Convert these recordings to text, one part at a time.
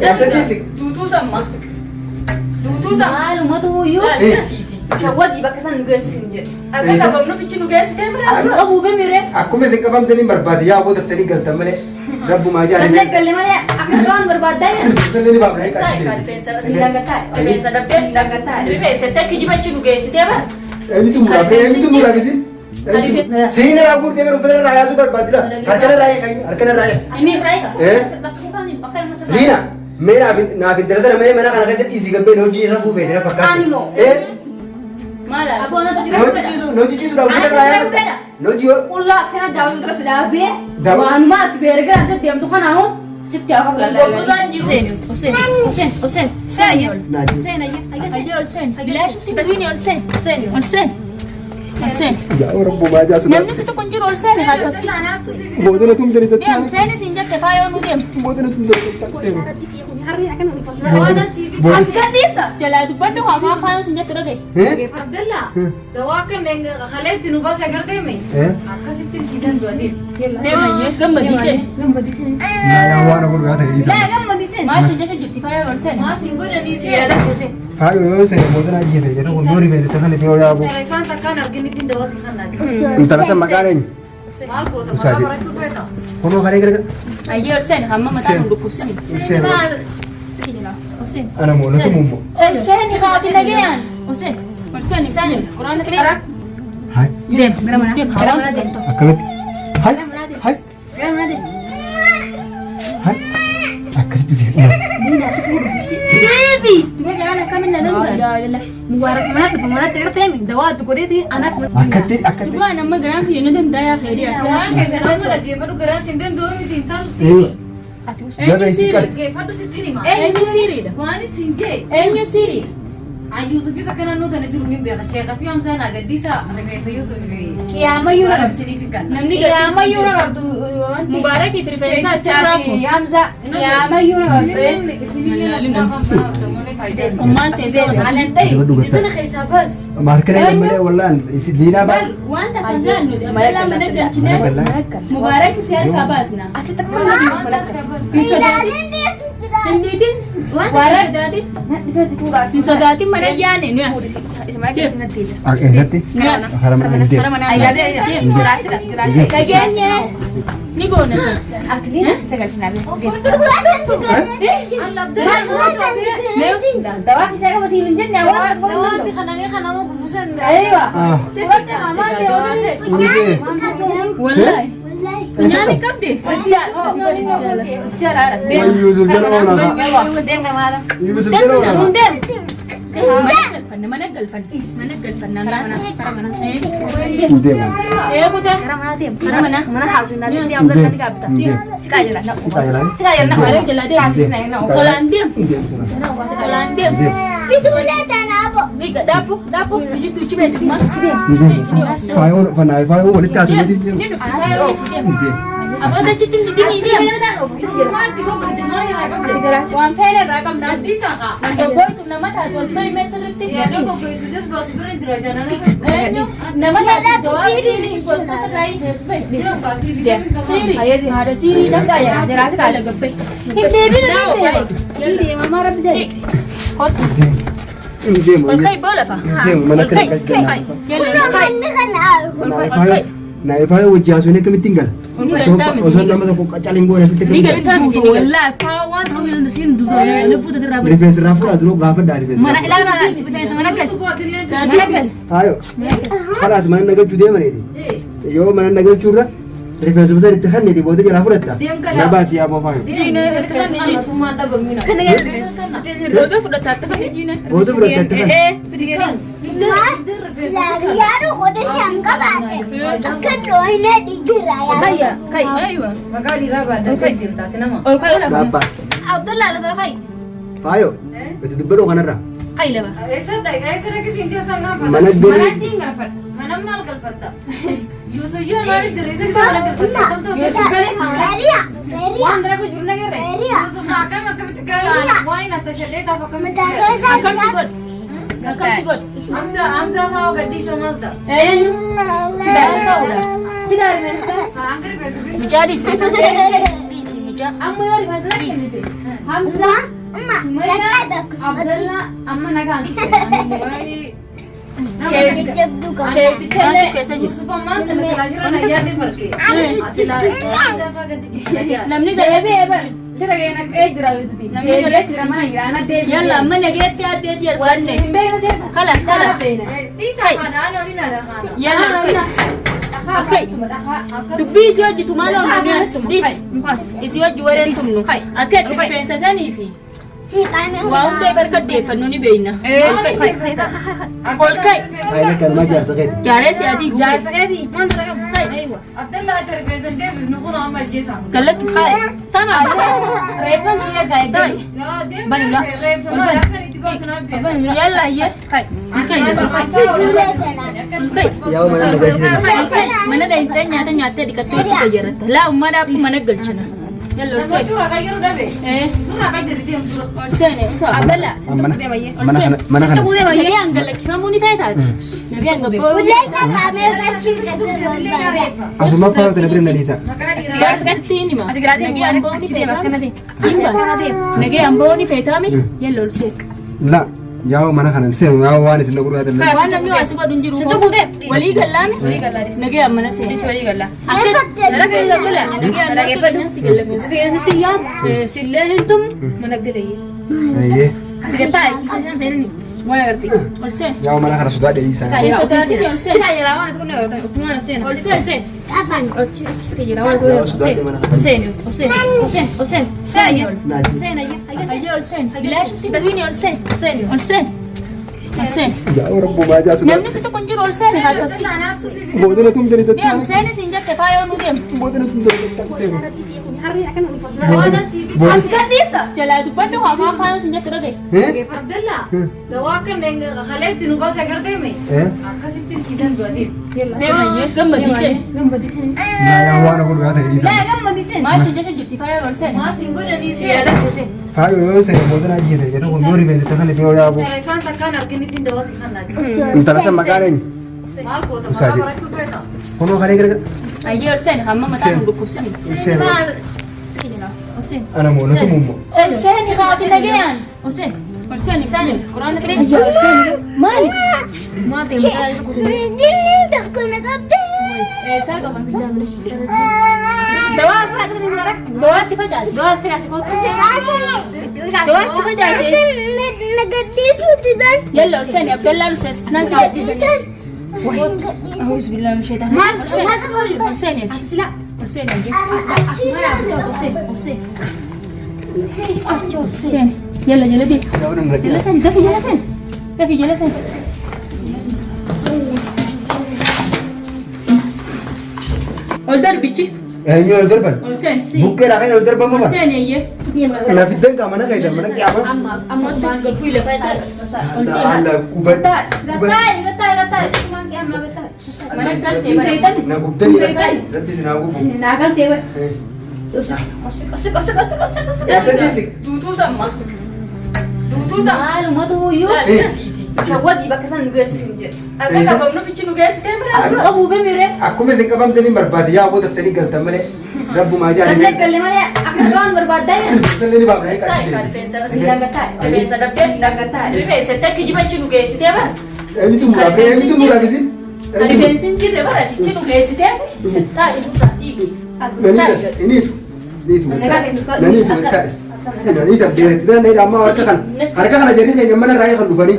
Yaasatti Duutuu samma. Duutuu samma. Maaluma tuuyyuu shawwadii bakka san nu geessisin jedhe. Akka sababnu fichi nu geessitee bira. Abuube miree. akkuma isin qabamtanii barbaade yaa booda taftanii galtan malee rabbumaa Gallee jaalladhe. gallee malee akka qaban barbaaddaa Gallee ni baafna Taa'e hiikaa. kan rifeensa si dangataa. rifeensa dhabdee rifeensatti akka jibachi nu geessitee bara. Eenyutu muraaf isin? Siina raa guurtee bara uffata irraa yaasuu barbaadira. Harkana raayee harkana raayee. Inni Liina mee naaf hin dalatana malee mana kana keessa dhiisii gabbee na hojii irra fuufee dira fakkaata. Aanimo. maal Aboona Na hojii ciisuudha uffata irraa yaafata. Na hojii yoo. qullaa akkana daawwatu dura si dhaabee Daawwa- waanuma ati beergaa adda deemtu kanaahu sitti haa qabu. Gogolaan jiru. Hussein. Seenaa. Naajii. Seenaa. Ajee ol seen. Bilaashitti duwini ol seen. Seenaa. Ol seen. Ol seen. Yaa rabbumaa jaasu. Namni si tokko hin jiru ol seen akkas. Boodana tum jali Deem tattaamu. seen isin jette faayoo nu deem. Boodana tum jali tattaamu. Akka dhiita. Jalaa dubbadhu haamaa faayoo isin jette dhagaye. Abdallah, dawaa kan khaleetti nu baasee agarteemi. Akkasitti si danda'anii. Deemayyee gammadisee. Yaa waan godhu yaa ta'e Laa isa. gammadiseen. Maal si jette jirti faayoo ol seen. Maasiin godhanii si Yaada Hussein. Faayoo yoo seenee boodana ajjeese jedhu kun yoo rifeensa kana dhiyoo yaabu. isaan takkaan arginitti dawaa si kannaati. Intala san maqaan eenyu? Maal goota maqaa barachuu feeta. Kunoo kalee gara Ayyee ol seen hamma mataa nu dhukkubsani. seen. Hussein. Ana moolatu mummo. Ol seen haati nagayaan. Hussein. Ol seen ibsine. Quraana Quraana. Hai. Deem. Gara mana. Gara mana deemtu. Akkamitti? Hai. Hai. Gara mana deemtu. Hai. Akkasitti seen. Deebi. Tuba garaan akkamiin na nama. Mubarak mana teerteemi dawaa tu godheeti anaaf. Akkatti akkatti. Tuba nama garaan kiyya nu dandayaa fedhi Dawaan akkamiin. keessa nama dhaggeeffadhu garaan sin danda'u miti hin taal si. Eenyu siiri? Dhaggeeffadhu sitti hima. Eenyu siiriidha? Waan isin jee. Eenyu siiri? Yuusufis akka naannoo tana jiru ni beeka. Sheekha fi Hamzaan agaddiisa rifeensa Yuusuf fi. Kiyaamayyuu na gartu. Arabsiniif hin kanna. Namni Kiyaamayyuu na gartu. Mubaarakiif rifeensa sirraafu. Hamza. Kiyaamayyuu na gartu. Ummaan teessee wasa. Jiddana keessaa baas. Maarkana malee wallaan liinaa Bar baal. wanta kan isaan nuti ammalaa mana galchinee Mubaarak si harkaa baasna. Asitti akkuma malakka. Hin sodaatin. Hin dhiitin. Wanta hin sodaatin. Hin sodaatin mana yaane nu as. Eessatti? Nu as. Harama hin deemu. Kara mana dhageenye ni goona sun. Dawaa isaa qaba siin jenne awwaan Dawaan kananii kanama bubusan. Aywa. Ah. Suuratti hamaan deemuun. Unikee. Wallahi. Nyaani qabdi. Yuusuf jala oolaa. Deem gamaala. Yuusuf jala oolaa. Nuun deem. Mana galfanna. Kara mana. Deema. Kutaa. Kara mana deem. Kara mana. Mana haasu naa deem deem galanii gaabita. Sikaa jira. Sikaa jira. Sikaa jira. Maaliif jala deem? Kaasii na ina. Tolaan deem. Deema. Tolaan deem. Daapuu. Hojjetu ichi beektu maal? Faayoo faayoo walitti haasawee jiru. Ni dhufti faayoo si deem. Abboota achitti hin didinii deem. Waan feene irraa qabna. Nangagooytu nama taatu as bari mee sirritti. Nama taatu dawaa siirii gosoota irraa hin teessifee. Siirii. Haadha siirii daftaa jira. Jiraati kaala gabbee. Hin deebinu hin deemu. Hin deemu amma rabbisee. Kottu. Inni deemu. Ol ka'i boola fa. Deemu mana kana galchaa. Faayoo wajji haasawee akkamittiin gala? Osoo nama tokko qacaliin goone asitti Ni galtaa miti. Wallahi faawwan ta'uu siin duuba lubbuu irraa bada. rifeensa irraa fuudhaa duroo gaafadhaa rifeensa. Mana ilaala rifeensa mana gal. Mana gal. Faayoo. Kalaas mana nagalchuu deemaniiti. Yoo mana nagalchuurra rifeensa bisan itti kanneeti booda jalaa fudhatta. Na baasii yaaboo faayoo. Kana gal. Booda fudhataa akka fedhe jiine. Booda fudhatta itti kanne. Yaadu kode shanga baate. Akka doohina dhigira yaa. Ayya kai. Aywa. Maqaa dhiiraa baaddan kan deemtaate nama. Ol ka'i lafa. Gaabbaa. Abdullah lafa kai. Faayoo. Itti dubbadhu kanarra. Kai lafa. Eessa rakkisiin keessaa gaafa? Mana golee. Manatti ngarfadha. Manam maal galfatta? Yusuf yoo maal jira isa keessaa mana galfatta? Yusuf galee haala. Feriya. Feriya. Waan dara ku jiru nagarre. Feriya. Yusuf akkam akkamitti gaala? Waa hin atta shadhee taaf akkamitti Mata gaala? keessa Akkam si godhu? Akkam si godhu? Hamza haa gaddiisa maal ta'a? Eenyu? Fidaara ta'uudha. Fidaa rifeensa. Saan garbeessa fi Mijaadis. Ya. Amma yoo rifaasa kennite. Hamza. Abdallah amma nagaan. Namni deebi'ee shira keenya jira Yusufi. Deebi'ee jira mana jiraana deebi'ee. Yalla amma nageetti addee jira. Wanne. Kalas kalas. Yalla. Okay. Dubbii isii hojjetu maal isii hojii warreen tumnu akka rifeensa sanii fi waa hundee barka deeffannoo ni beekna. Ol kai. Jaaresi adii galakkisa. Tamam. Yalla ye. Mana da intan nyata nyata dikattoo itti fayyadatta. Laa ummadaaf mana galchina. Yalla olseen. Olseen Abdallah. Mana kana. Nagee angalakkifamuu ni feetaati. Nagee angabbooruu. Asuma paawwata nabire nadiisa. Gaazextiin hima. Nagee amboo ni feetaami. Nagee amboo ni feetaami. Yalla olseen. La. Yaa'u mana kana seenu yaa'u waan isin dhuguu yaadannoo. Waan namni waa si godhu hin jiru. Walii gallaan nagee ammana seenu. Walii gallaan. Nagee fedhan si gallamu. Silleen hin tum mana galee. Ayyee. Gataa isa seenani. Wala garti. Olseen. Yaa'u mana kana sodaa dheedhiisaa. Kaayee sodaati olseen. Sila jira waan isku nagata. Kuma olseen. Olseen. Olseen jira waan isku olseen. Olseen. Olseen. Saayi. Saayi. Ayyee olseen. Bilaashitti duwini olseen. Olseen. Olseen. Yaa'u rabbumaa jaasu. Namni si tokko hin jiru olseen hakas. Boodana tum jedhee Deem seenis hin jette faayoo nu deem. boodana tum jedhee seenu. Jalaa dubbadhu haamaa faayoo sin jette dhage. Abdallah, dawaa kan khaleetti nu baasa gardeeme. Akkasitti sidan du'ateef. Deemayyee gammadisee. Yaa'u waan godhu yaata dheedhiisaa. Maal sin jette jirti faayoo olseen. Maasiin godhanii si Faayoo yoo seenu boodana ajjeese jedhu kun yoo rifeensa kana dhiyoo yaa'u. isaan takkaan arginitti dawaa si kannaati. Intala san maqaan eenyu? Maal goota maqaa barachuu beeka. Kunoo kalee gargar. Ayyee olseen hamma mataa nu dhukkubsani. Seenu. Olseen. Ana moolatu mummo. Olseen haati nagayaan. Olseen. Olseen ibsine. Quraana Olseen. Ayyee olseen. Maali? Maate mucaa isa kutu. Eessaa qaban? Dawaa firaati kan hin Dawaatti facaase. Dawaa firaati kootu. Dawaatti facaase. Yalla olseen Abdallaan olseesisnaan si gadhiisan. أعوذ بالله من الشيطان الرجيم. حسين يا حسين حسين يا حسين يلا يلا بيك يلا سن دفي يلا سن دفي يلا سن أولدر بيجي Eenyu ol darban? حسين Bukkee raakeen ol darban mama? حسين يا Na fiddan kaa mana keessa mana kiyama? أما تبغى تقول لي فايدة Alla kubat. mana galte bara Na gubdani rabbi sinaa gubu. Yaasa dhiisi. duutuu samma duutuu samma Shawwadii bakka san nu geessisin jedhe. akka qabamnu fichi nu geessitee bira Qabuufee miree. Akkuma isin qabamtanii barbaade yaa booda taftanii galtan malee rabbumaa Gallee jaalanii. gallee malee akka qaban barbaaddaa Sallee ni baafna Taa'e eegaa. rifeensa Dangataa. rifeensa dhabdee dangataa rifeensa akka kijibachi nu geessitee bara Eenyutu muraaf isin? rifeensi hin jirre bara fichi nu geessitee taa'e fuutaa dhiigi Iniitu. Naniitu taa'e. Naniitu as deeretti. Naniitu amma harka kana jedhee keenya mana raayee kan dhufanii.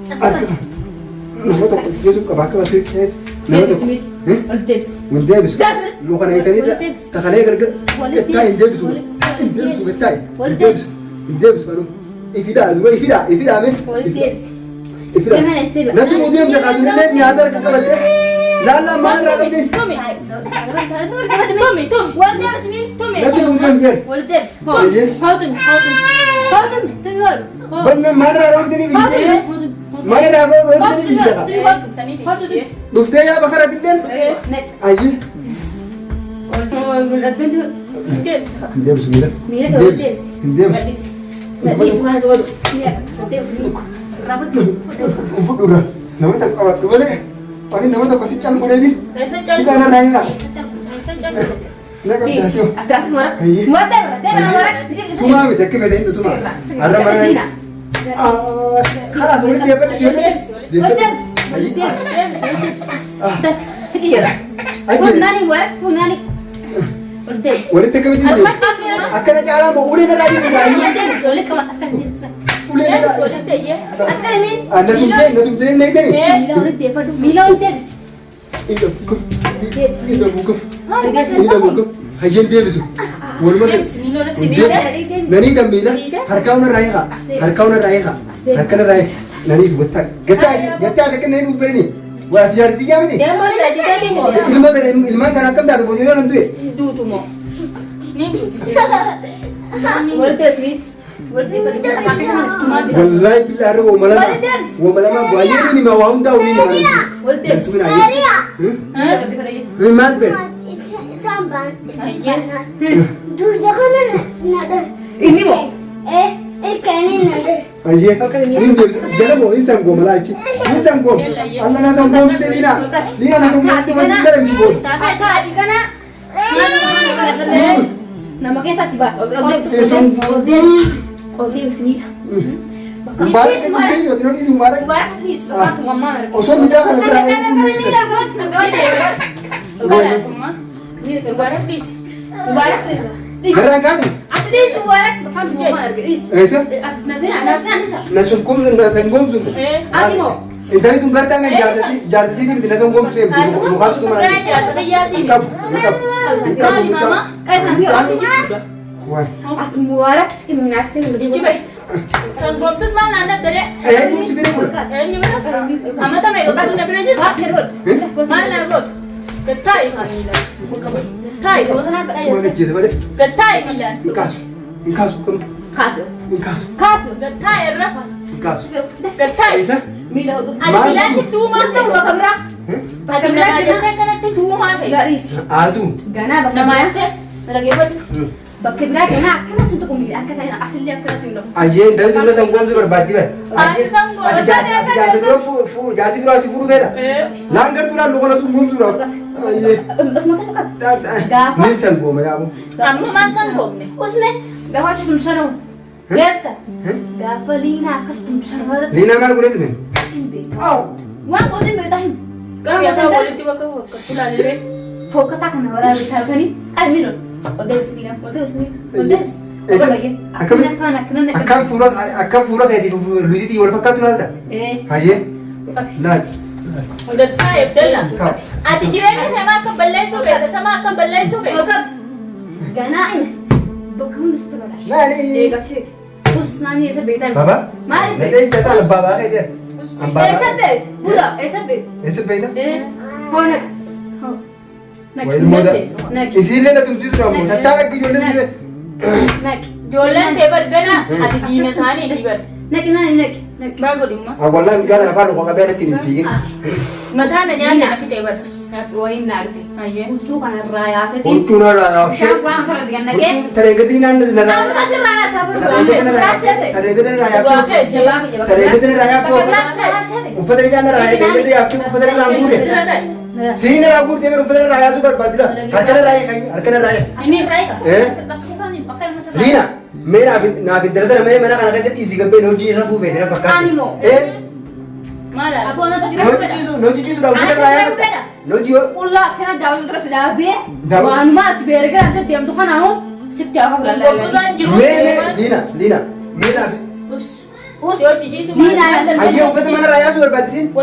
Nama tokko geessuuf qaba akka basee nama tokko. ol deebisi Wal deebisu. Lukaan eeganii takalee gargar. Gattaa hin deebisu. Hin deebisu gattaa. Hin deebisu. Hin deebisu kanuu. Ifiidhaa dura ifiidhaa mee. ol deebisi Ifiidhaa. Natti muu deemte kaatullee nyaata harka qabatte. Laallaa maal irraa qabdee? Tomi Natti muu deemte. Banna maal irraa qabdee biyyi? Maal irraa qabdee biyyi? Dhuftee yaa bakara dilleen? Ayyi. Hin deebisu miila. Hin deebisu. Fudhura. Nama tokko qabadhu malee. Ani nama tokko si calqu deebi. Hidhaan irraa eegaa. Atrás mora. Mora mora. Tuma mi takki fedhe inni tuma. Arra mana. Khalas walitti deeffadhe. Walitti akka miti akkana caalaa moo ulee irraa jirti Hayyan deebisu. Nani gambiina harkaawwan irraa eegaa. Harkaawwan irraa eegaa. Harkana irraa eegaa. Nani gottaa. Gattaa akka inni dhufeeni. Waa tijaartii miti. Ilmaan kan akkam taatu boojii yoo nan du'e. Duutumoo. Wallahi billahi womalama baay'ee ni ma waa hundaa uni ma. Maal be? Samban. Durja kana nada. Ini mo. Kani nada. Aje. Ini jala mo insan go malachi. Insan go. Allah na san go mite lina. Lina na san go mite mandira ni go. Tadi kana. Nama kita si Bas. Mubarak kan ni yo tino ni mubarak. Osor mida kan tera Sekarang kan? Esa? Nasun kum nasun gom sun. Entah itu ngerti nggak jasa sih ni nasun gom sun. Bukan cuma. Kap. Wah. Mubarak sih ngasih lebih baik. Sanggom tu semua anak dari. Ini sih beri pula. Ini mana? Amat apa itu? Kau nak belajar? Mana bro? Ketai hamil. Ketai. Semua ni jasa beri. Ketai bilan. Inkas kum. Kasu. Inkas. Ketai erah. Inkas. Ketai. Esa? Ada bilan sih dua Satu mah. sabra. Ada bilan kita kan itu dua mah. Garis. Adu. Gana namanya lagi apa? Bakirnya gana kena suntuk umi. Akan asli kena suntuk. Aje, dah tu nasun gom sun berbadi ber. Sanggom. Jasa bro, jasa bro asih furu beda. Langgar tu lah lu kalau nasun gom surau. Aje. Ni sanggom ya abu. Kamu mana sanggom ni? Usme gawa sumsaro. Beta. Gawa lina kas sumsaro. Lina mana guru tu men? Oh. Wah, kau tu beta him. Kau yang tahu boleh tiba kau kesulitan ni. Foka tak kena orang besar kani. Almino. Odes bilang, odes. Akan fura kayak di luji di orang pakai tu nada. Aje. Nah. Udah tahu betul lah. Ati jiran ni sama akan balai sobe, sama akan balai sobe. Foka. Gana ini. Bukan mesti berada. Nah ni. Cik. Us nani esa beta. Baba. Mari. Nanti kita lah baba kayak dia. Esa be. Buda, esa be. Esa beda. Honak. Wah muda. Istilah tu mesti sudah muda. Tak lagi jualan ni. Nak. Jualan tebar gana. Ati dina sani tebar. Nak. Bago di rumah. Awalan gana nak pakai kau kabel kini fikir. Mata nanya nak tebar. Wain narfi. Aye. Ucu kan raya seti. Untung nara. Siapa orang salah dengan nak? Terengket ini anda nara. Masih raya sabar. Terengket ini raya. Jawab. Terengket ini raya tu. Ufadari kan raya. Terengket ini aku ufadari langgur. Sini langgur dia ufadari raya super badira. Harkana raya. Ini raya. Lina, मेरा ना बिदर दर मैं मना करना कैसे इजी कर पे नोजी ना फू बेदरा पक्का Animo. Malas. नोजी चीज उड़ा उधर लाया nosy Ulah kena jauh terus dah be. Jauh. Wan mat berger ada diam tu kan aku. Setiap apa Lina मेरा Lina ayo ufad mana raya sur batisin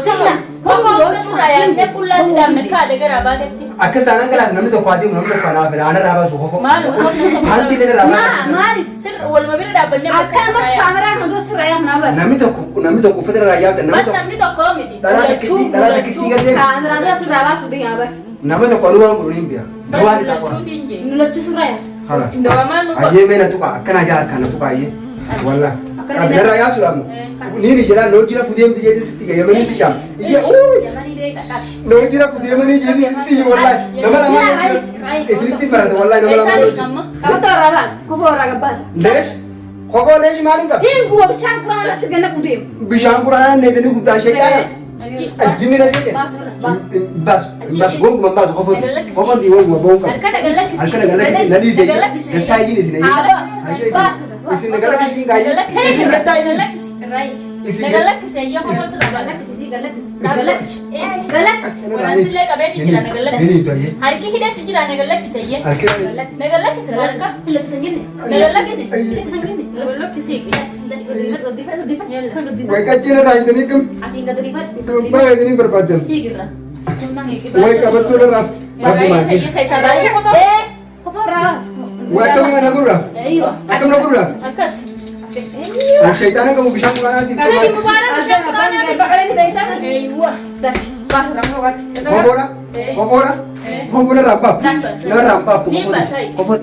akka sanan kelas namni to kwadi namni to kana fira ana raba su koko halti le raba mari akan mat kamera nado seraya nabar namni to ufad raya namni to tara kiti gade kamera nado seraya sudi nabar namni to konuan gurin biya dawani ta ko nulut seraya khalas aye mena to ka kana jar kana to ka aye walla kabila raya suramu nini jira no jira fudiyam diye sitti ya yamani tijam iye no jira fudiyam ni jedi sitti wallahi namala isritti farad wallahi namala kamu to rabas ko raga bas lesh khoko lesh malin ka din gua bishan kurang segana kudim bishan kurang ne deni gubda shayya Jinni na sete. Bas gongu mambas kofot di gongu mabonga. Alkana galakisi nadi sete. Gatai jini sini. Isin galakisi ngai. Isin gatai. Nagalakisi ayya ko sa nagalakisi galakisi. Wala sila kabeti jira nagalakisi. Harki hida si jira nagalakisi ayya. Nagalakisi harka. Nagalakisi. Wai kacina rai tani kam. Wai tani berpadan. Wai kabetul ras. Tapi magi. Wai kamu mana gura? Akam na gura. Akas. Syaitan kamu bisa kemana nanti? Kali mubarak siya Kofora? Kofora? Kofora rampap. Na rampap tu. Kofot.